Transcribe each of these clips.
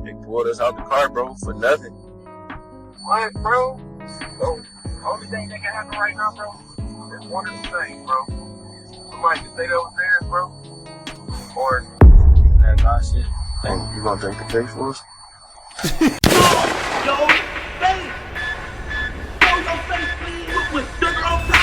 They pulled us out the car, bro, for nothing. What, bro? So, only thing that can happen right now, bro, is one of the things, bro. Somebody can say that was theirs, bro. Or that guy shit. And you gonna take the case for us? Yo, face! Yo, your face, please! With sugar on top!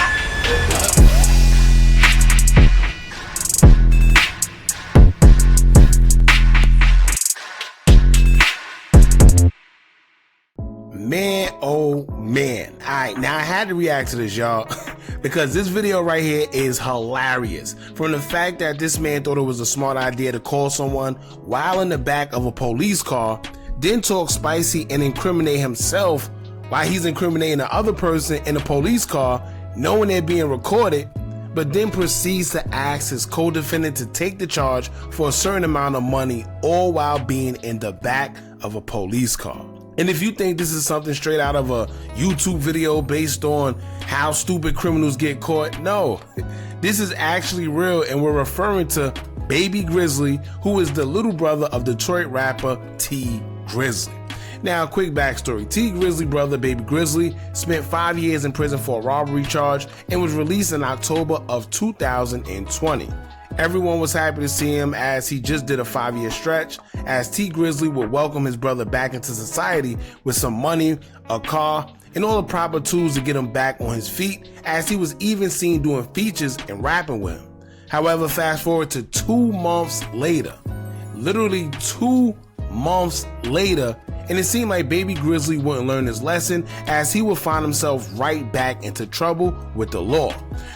Man, oh man. Alright, now I had to react to this, y'all, because this video right here is hilarious. From the fact that this man thought it was a smart idea to call someone while in the back of a police car, then talk spicy and incriminate himself while he's incriminating the other person in a police car, knowing they're being recorded, but then proceeds to ask his co-defendant to take the charge for a certain amount of money, all while being in the back of a police car. And if you think this is something straight out of a YouTube video based on how stupid criminals get caught, no, this is actually real, and we're referring to Baby Grizzly, who is the little brother of Detroit rapper T Grizzly. Now, quick backstory. T Grizzly brother Baby Grizzly spent 5 years in prison for a robbery charge and was released in October of 2020. Everyone was happy to see him, as he just did a 5-year stretch, as T Grizzly would welcome his brother back into society with some money, a car, and all the proper tools to get him back on his feet, as he was even seen doing features and rapping with him. However, fast forward to 2 months later, literally 2 months later, and it seemed like Baby Grizzly wouldn't learn his lesson, as he would find himself right back into trouble with the law.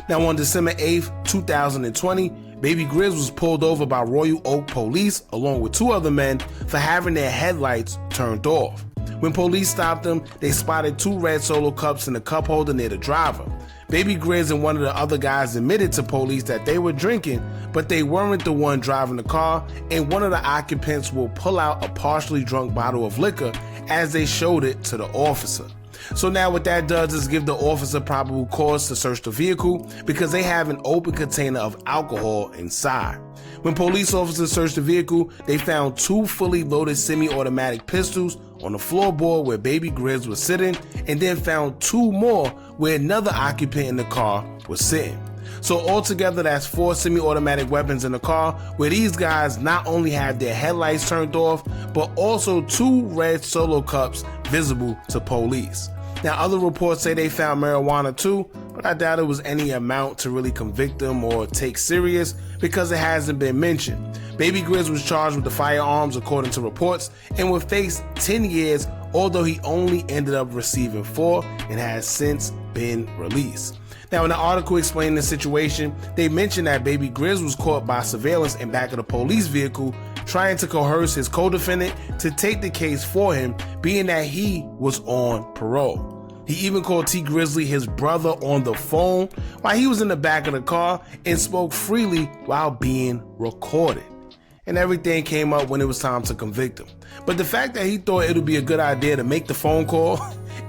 Now, on December 8th, 2020, Baby Grizz was pulled over by Royal Oak police along with 2 other men for having their headlights turned off. When police stopped them, they spotted 2 red Solo cups in the cup holder near the driver. Baby Grizz and one of the other guys admitted to police that they were drinking, but they weren't the one driving the car, and one of the occupants will pull out a partially drunk bottle of liquor as they showed it to the officer. So now what that does is give the officer probable cause to search the vehicle, because they have an open container of alcohol inside. When police officers searched the vehicle, they found 2 fully loaded semi-automatic pistols on the floorboard where Baby Grizz was sitting, and then found 2 more where another occupant in the car was sitting. So altogether, that's 4 semi-automatic weapons in the car, where these guys not only had their headlights turned off, but also 2 red Solo cups visible to police. Now, other reports say they found marijuana too, but I doubt it was any amount to really convict them or take serious, because it hasn't been mentioned. Baby Grizz was charged with the firearms according to reports, and would face 10 years, although he only ended up receiving 4 and has since been released. Now, in the article explaining the situation, they mentioned that Baby Grizz was caught by surveillance in back of the police vehicle, trying to coerce his co-defendant to take the case for him, being that he was on parole. He even called T Grizzly his brother on the phone while he was in the back of the car, and spoke freely while being recorded. And everything came up when it was time to convict him. But the fact that he thought it would be a good idea to make the phone call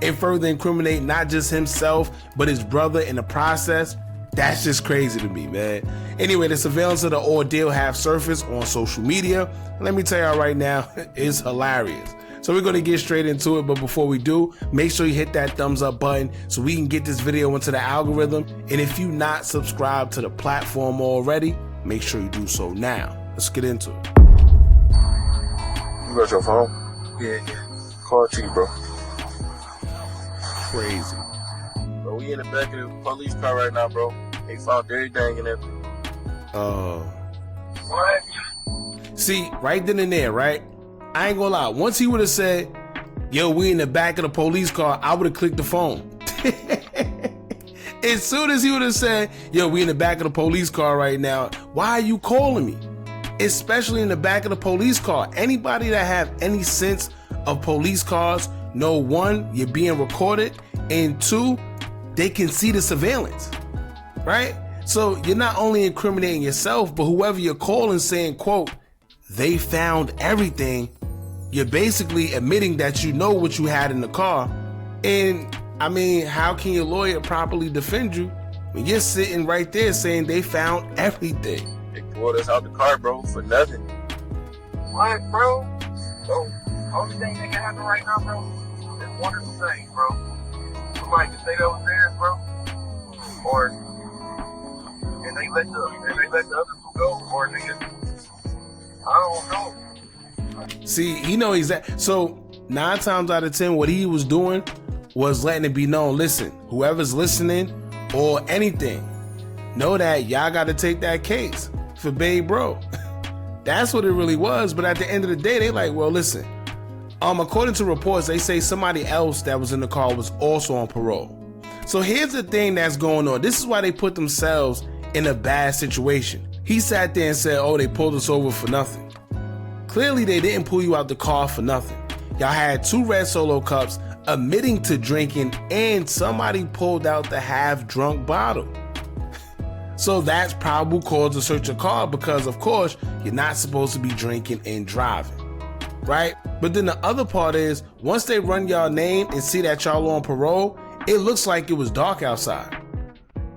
and further incriminate not just himself, but his brother in the process, that's just crazy to me, man. Anyway, the surveillance of the ordeal have surfaced on social media. And let me tell y'all right now, it's hilarious. So we're going to get straight into it, but before we do, make sure you hit that thumbs up button so we can get this video into the algorithm. And if you're not subscribed to the platform already, make sure you do so now. Let's get into it. You got your phone? Yeah. Call T, bro. Crazy. Bro, we in the back of the police car right now, bro. They found everything in there. What? See, right then and there, right? I ain't gonna lie. Once he would have said, yo, we in the back of the police car, I would have clicked the phone. As soon as he would have said, yo, we in the back of the police car right now, why are you calling me? Especially in the back of the police car. Anybody that have any sense of police cars know, 1, you're being recorded, and 2, they can see the surveillance, right? So you're not only incriminating yourself, but whoever you're calling saying, quote, they found everything, you're basically admitting that you know what you had in the car. And I mean, how can your lawyer properly defend you when you're sitting right there saying they found everything? They pulled us out the car, bro, for nothing. What, bro? So, only thing that can happen right now, bro, is one of the things, bro. Somebody can stay upstairs, bro, or and they let the other two go, or they just, I don't know. See, he know exactly. So 9 times out of 10, what he was doing was letting it be known. Listen, whoever's listening or anything, know that y'all got to take that case for Babe Bro. That's what it really was. But at the end of the day, they like, well, listen. According to reports, they say somebody else that was in the car was also on parole. So here's the thing that's going on. This is why they put themselves in a bad situation. He sat there and said, oh, they pulled us over for nothing. Clearly, they didn't pull you out the car for nothing. Y'all had 2 red Solo cups, admitting to drinking, and somebody pulled out the half-drunk bottle. So that's probable cause to search a car because, of course, you're not supposed to be drinking and driving, right? But then the other part is, once they run y'all name and see that y'all on parole, it looks like it was dark outside.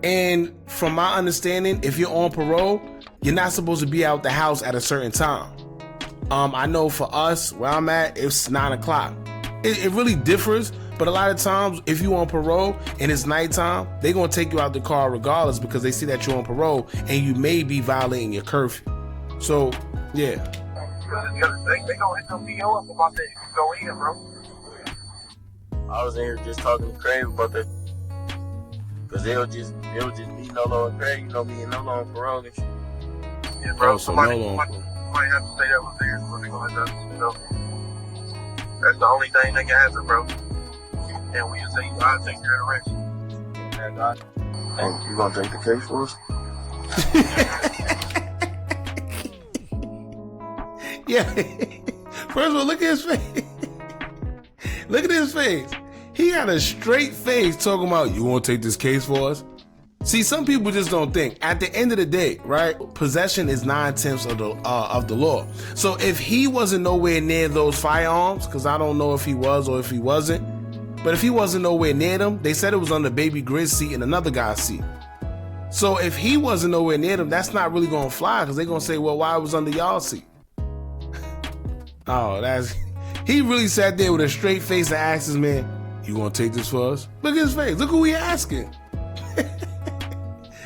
And from my understanding, if you're on parole, you're not supposed to be out the house at a certain time. I know for us, where I'm at, it's 9 o'clock. It really differs, but a lot of times, if you're on parole and it's nighttime, they're going to take you out the car regardless because they see that you're on parole and you may be violating your curfew. So, yeah. They gonna hit some PO up about that if you go in, bro. I was in here just talking to Craig about that. Cause it was just me, Nolo, and Craig. You know me and Nolo on parole and shit. Yeah, bro. So Somebody Nolo. might have to stay up there, so they gonna let us, you know. That's the only thing that can happen, bro. And we just say, I'll take care of the rest. And you gonna take the case for us? Yeah. First of all, look at his face. Look at his face. He got a straight face talking about, you want to take this case for us? See, some people just don't think. At the end of the day, right, possession is 9/10 of the law. So if he wasn't nowhere near those firearms, because I don't know if he was or if he wasn't, but if he wasn't nowhere near them, they said it was on the baby Grizz seat and another guy's seat. So if he wasn't nowhere near them, that's not really going to fly because they're going to say, well, why it was under y'all seat? Oh, he really sat there with a straight face and asked his man, you gonna take this for us? Look at his face. Look who he asking.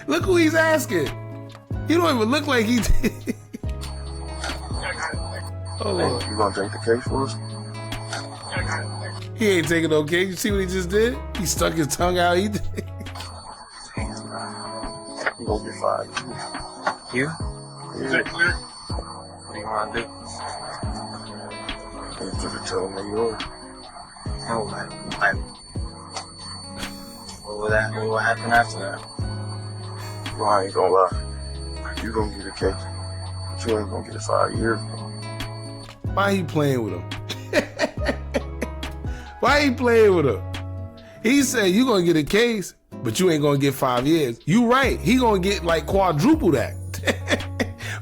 Look who he's asking. He don't even look like he did. Oh, Lord. You gonna take the case for us? He ain't taking no case. You see what he just did? He stuck his tongue out. He did. You gonna get fired. You? Yeah. What do you want to do? You should have told me yours. Oh, man. What will happen after that? Well, I ain't gonna lie. You gonna get a case, but you ain't gonna get it 5 years. Why he playing with him? Why he playing with him? He said you gonna get a case, but you ain't gonna get 5 years. You right. He gonna get like quadruple that.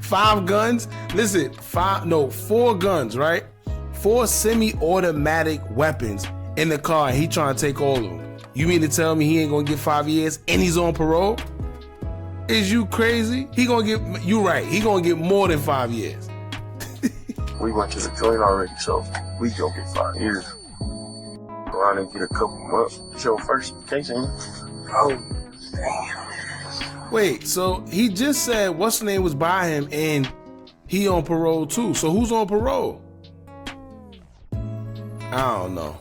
5 guns. Listen, 4 guns, right? 4 semi-automatic weapons in the car, and he trying to take all of them. You mean to tell me he ain't gonna get 5 years and he's on parole? Is you crazy? He gonna get, you right, he gonna get more than 5 years. We went to the joint already, so we gonna get 5 years. Go out and get a couple months. It's your first case, ain't it? Oh, damn. Wait, so he just said what's the name was by him and he on parole too. So who's on parole? I don't know.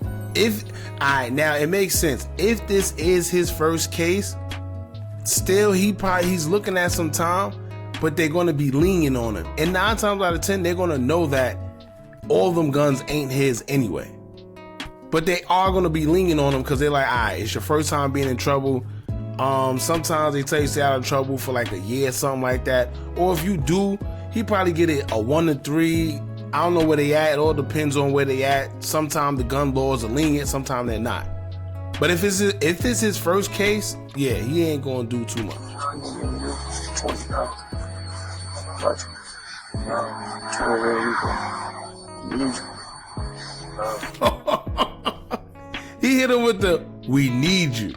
Now it makes sense. If this is his first case, still he's looking at some time, but they're gonna be lenient on him. And 9 times out of 10, they're gonna know that all them guns ain't his anyway. But they are gonna be lenient on him because they're like, all right, it's your first time being in trouble. Sometimes they tell you stay out of trouble for like a year, something like that. Or if you do, he probably get it a 1 to 3. I don't know where they at. It all depends on where they at. Sometimes the gun laws are lenient, sometimes they're not. But if it's his first case, yeah, he ain't gonna do too much. He hit him with the, we need you.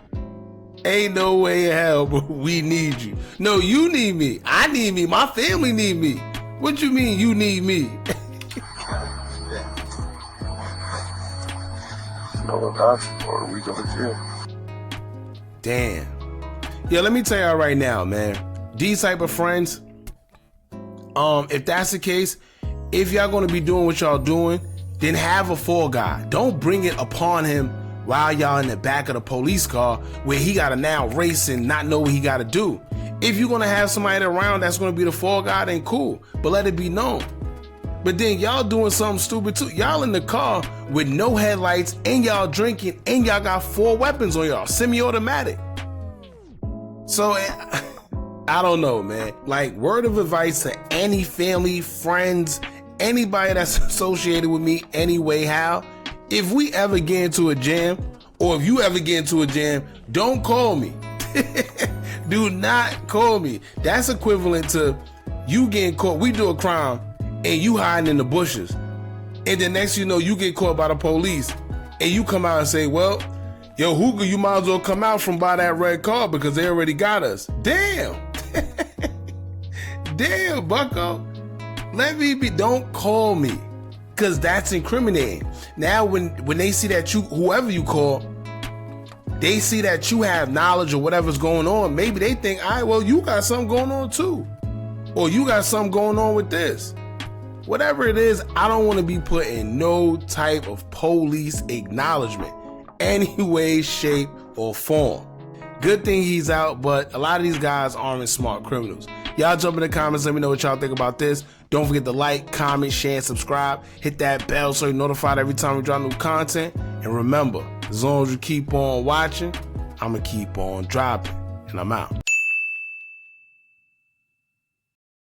Ain't no way in hell, but we need you. No, you need me. I need me. My family need me. What you mean you need me? No adoption or we go to jail. Damn. Yeah, let me tell y'all right now, man. These type of friends, if that's the case, if y'all gonna be doing what y'all doing, then have a fall guy. Don't bring it upon him while y'all in the back of the police car where he gotta now race and not know what he gotta do. If you're gonna have somebody around that's gonna be the fall guy, then cool, but let it be known. But then y'all doing something stupid too. Y'all in the car with no headlights and y'all drinking and y'all got 4 weapons on y'all, semi-automatic. So I don't know, man. Like, word of advice to any family, friends, anybody that's associated with me anyway, how, if we ever get into a jam, or if you ever get into a jam, don't call me. Do not call me. That's equivalent to you getting caught. We do a crime and you hiding in the bushes. And then next you know, you get caught by the police and you come out and say, well, yo, Hookah, you might as well come out from by that red car because they already got us. Damn. Damn, bucko. Let me be, don't call me. Because that's incriminating. Now when they see that you, whoever you call, they see that you have knowledge of whatever's going on, maybe they think, all right, well, you got something going on too. Or you got something going on with this. Whatever it is, I don't want to be put in no type of police acknowledgement, any way, shape, or form. Good thing he's out, but a lot of these guys aren't smart criminals. Y'all jump in the comments, let me know what y'all think about this. Don't forget to like, comment, share, and subscribe. Hit that bell so you're notified every time we drop new content. And remember, as long as you keep on watching, I'm going to keep on dropping. And I'm out.